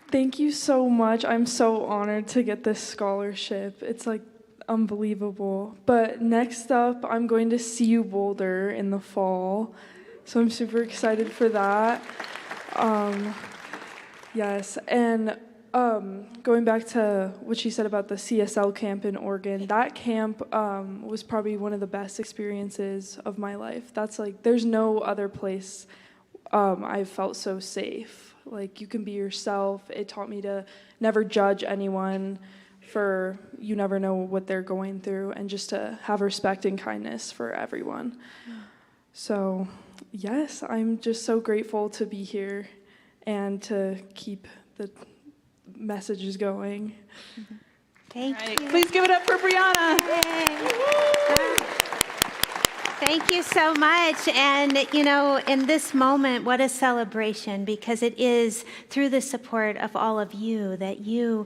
Thank you so much. I'm so honored to get this scholarship. It's like unbelievable. But next up, I'm going to CU Boulder in the fall. So I'm super excited for that. Yes, and going back to what she said about the CSL camp in Oregon, that camp was probably one of the best experiences of my life. That's like, there's no other place I've felt so safe. Like, you can be yourself. It taught me to never judge anyone, for you never know what they're going through, and just to have respect and kindness for everyone. So, yes, I'm just so grateful to be here and to keep the messages going. Thank you. Please give it up for Brianna. Thank you so much. And, you know, in this moment, what a celebration, because it is through the support of all of you that you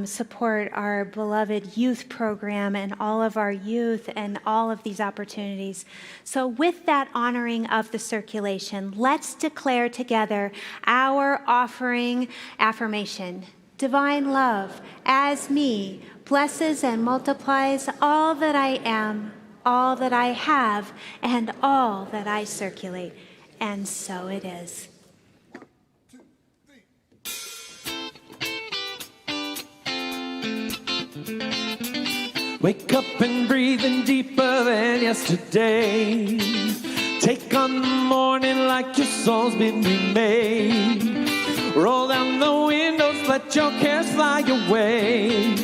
support our beloved youth program and all of our youth and all of these opportunities. So with that honoring of the circulation, let's declare together our offering affirmation. Divine love, as me, blesses and multiplies all that I am, all that I have, and all that I circulate. And so it is. Wake up and breathe in deeper than yesterday. Take on the morning like your soul's been remade. Roll down the windows, let your cares fly away.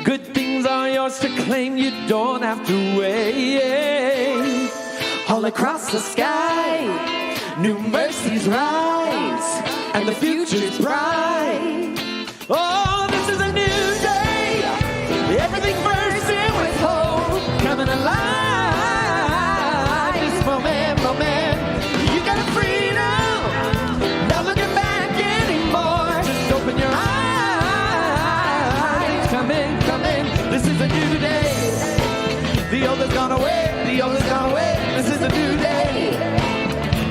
Good things are yours to claim, you don't have to wait. All across the sky, new mercies rise, and the future's bright. Oh, this is a new day, everything bursting with hope, coming alive. This moment, you got a freedom, not looking back anymore. Just open your eyes, come in. This is a new day. The old has gone away. The old has gone away. This is a new day.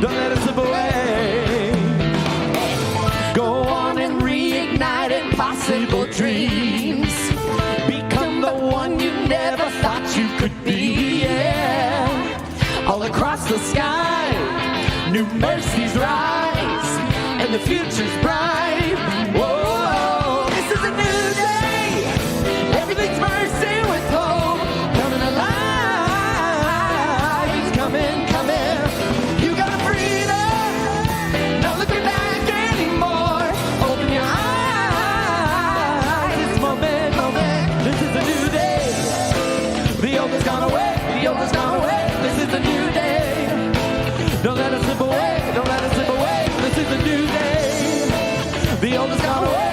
Don't let it slip away. Go on and reignite impossible dreams. Become the one you never thought you could be. Yeah. All across the sky, new mercies rise, and the future's bright. Whoa, this is a new day. Everything's bursting with hope, coming alive. He's coming. You got a freedom, not looking back anymore. Open your eyes. This moment, this is a new day. The old has gone away. This is a new day. Don't let it slip away. This is a new day. The old has gone away.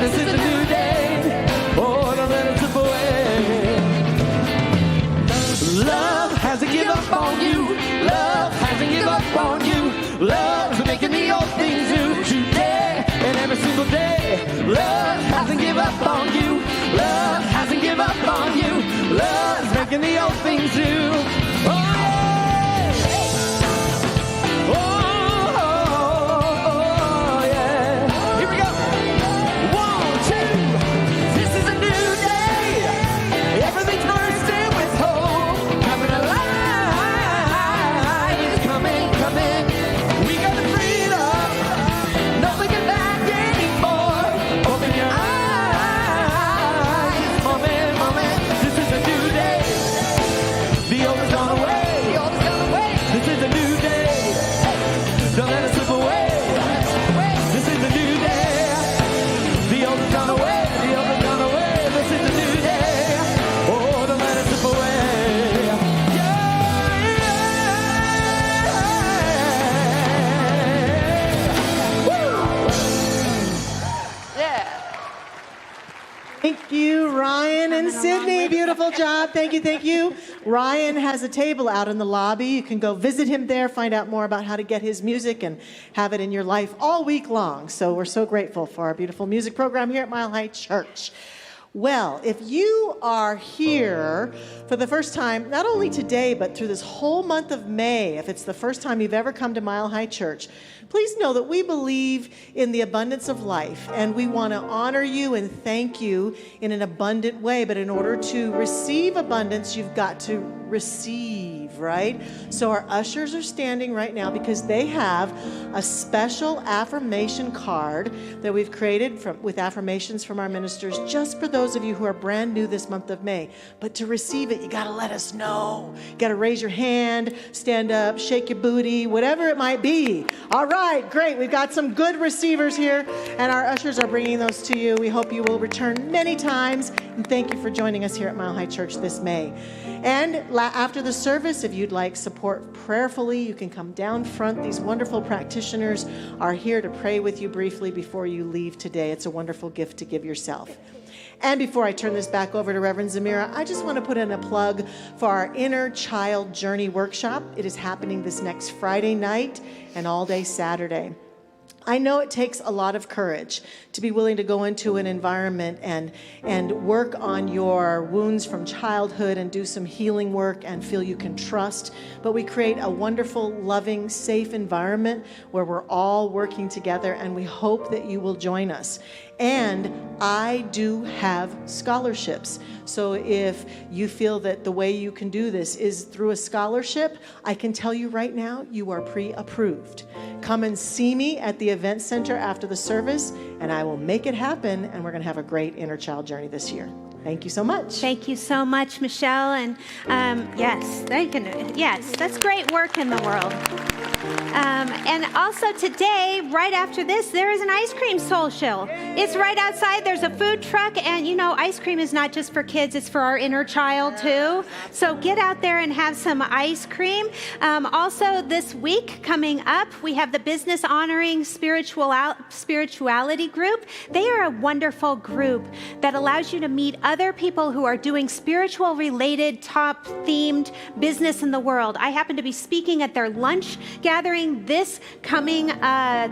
This is a new day. up on you. Love hasn't given up on you. Love's making the old things new today and every single day. Love hasn't given up on you. Love hasn't given up on you. Love's making the old things new. Oh, yeah. Oh, yeah. Here we go. 1, 2. This is a new day. Everything's bursting with hope. Coming alive. It's coming, coming. We got the freedom. No looking back anymore. Open your eyes. Moment, moment. This is a new day. The old is gone away. The old is gone away. This is a new day. Don't let it slip away. This is a new day. The old is gone away. The old is gone away. This is a new day. Oh, don't let it slip away. Thank you, Ryan and Sydney. Beautiful job. Thank you, thank you. Ryan has a table out in the lobby. You can go visit him there, find out more about how to get his music and have it in your life all week long. So we're so grateful for our beautiful music program here at Mile High Church. Well, if you are here for the first time, not only today, but through this whole month of May, if it's the first time you've ever come to Mile High Church, please know that we believe in the abundance of life, and we want to honor you and thank you in an abundant way. But in order to receive abundance, you've got to receive, right? So our ushers are standing right now because they have a special affirmation card that we've created with affirmations from our ministers just for those of you who are brand new this month of May. But to receive it, you got to let us know. You got to raise your hand, stand up, shake your booty, whatever it might be. All right, great. We've got some good receivers here, and our ushers are bringing those to you. We hope you will return many times, and thank you for joining us here at Mile High Church this May. And after the service, if you'd like support prayerfully, you can come down front. These wonderful practitioners are here to pray with you briefly before you leave today. It's a wonderful gift to give yourself. And before I turn this back over to Reverend Zemirah, I just want to put in a plug for our Inner Child Journey Workshop. It is happening this next Friday night and all day Saturday. I know it takes a lot of courage to be willing to go into an environment and work on your wounds from childhood and do some healing work and feel you can trust. But we create a wonderful, loving, safe environment where we're all working together, and we hope that you will join us. And I do have scholarships. So if you feel that the way you can do this is through a scholarship, I can tell you right now, you are pre-approved. Come and see me at the event center after the service, and I will make it happen, and we're going to have a great inner child journey this year. Thank you so much. Thank you so much, Michelle. And yes, that's great work in the world. And also today, right after this, there is an ice cream social. It's right outside. There's a food truck. And, you know, ice cream is not just for kids. It's for our inner child, too. So get out there and have some ice cream. Also, this week coming up, we have the Business Honoring Spirituality group. They are a wonderful group that allows you to meet other people who are doing spiritual-related, top-themed business in the world. I happen to be speaking at their lunch gathering this coming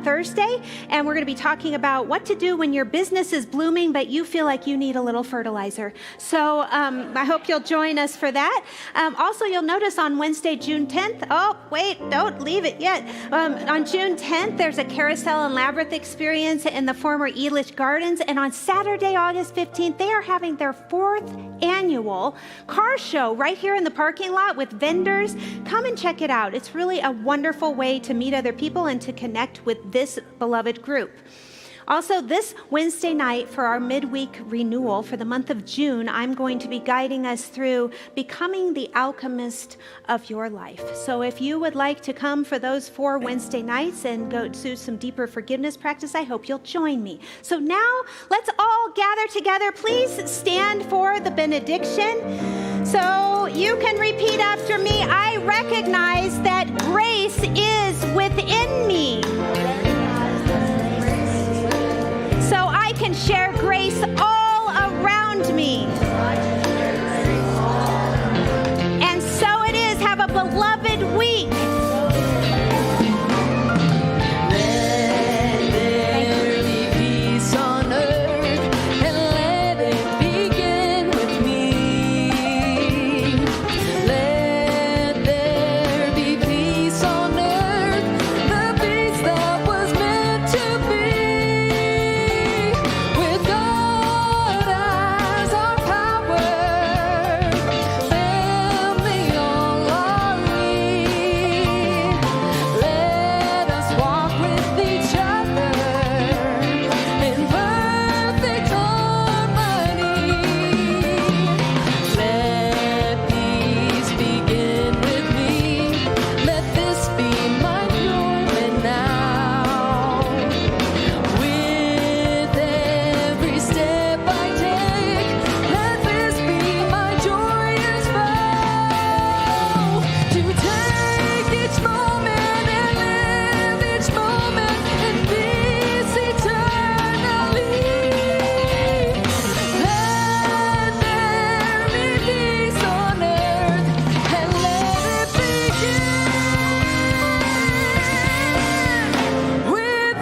Thursday, and we're going to be talking about what to do when your business is blooming, but you feel like you need a little fertilizer. So I hope you'll join us for that. Also, you'll notice on Wednesday, June 10th, oh, wait, don't leave it yet. On June 10th, there's a Carousel and Labyrinth experience in the former Elish Gardens, and on Saturday, August 15th, they are having their 4th annual car show right here in the parking lot with vendors. Come and check it out. It's really a wonderful way to meet other people and to connect with this beloved group. Also, this Wednesday night for our midweek renewal for the month of June, I'm going to be guiding us through becoming the alchemist of your life. So if you would like to come for those 4 Wednesday nights and go to some deeper forgiveness practice, I hope you'll join me. So now let's all gather together. Please stand for the benediction. So you can repeat after me. I recognize that grace is within me. So I can share grace all around me. And so it is. Have a beloved week. Let there be peace on earth, and let it begin with me. Let there be peace on earth, the peace that was meant to be. With God as our power, family all our need. Let us walk with each other in perfect harmony. Let peace begin with me. Let this be my moment now. With every step I take, let this be my joyous vow. To take each moment and live each moment in peace eternally. Let there be peace on earth, and let it begin with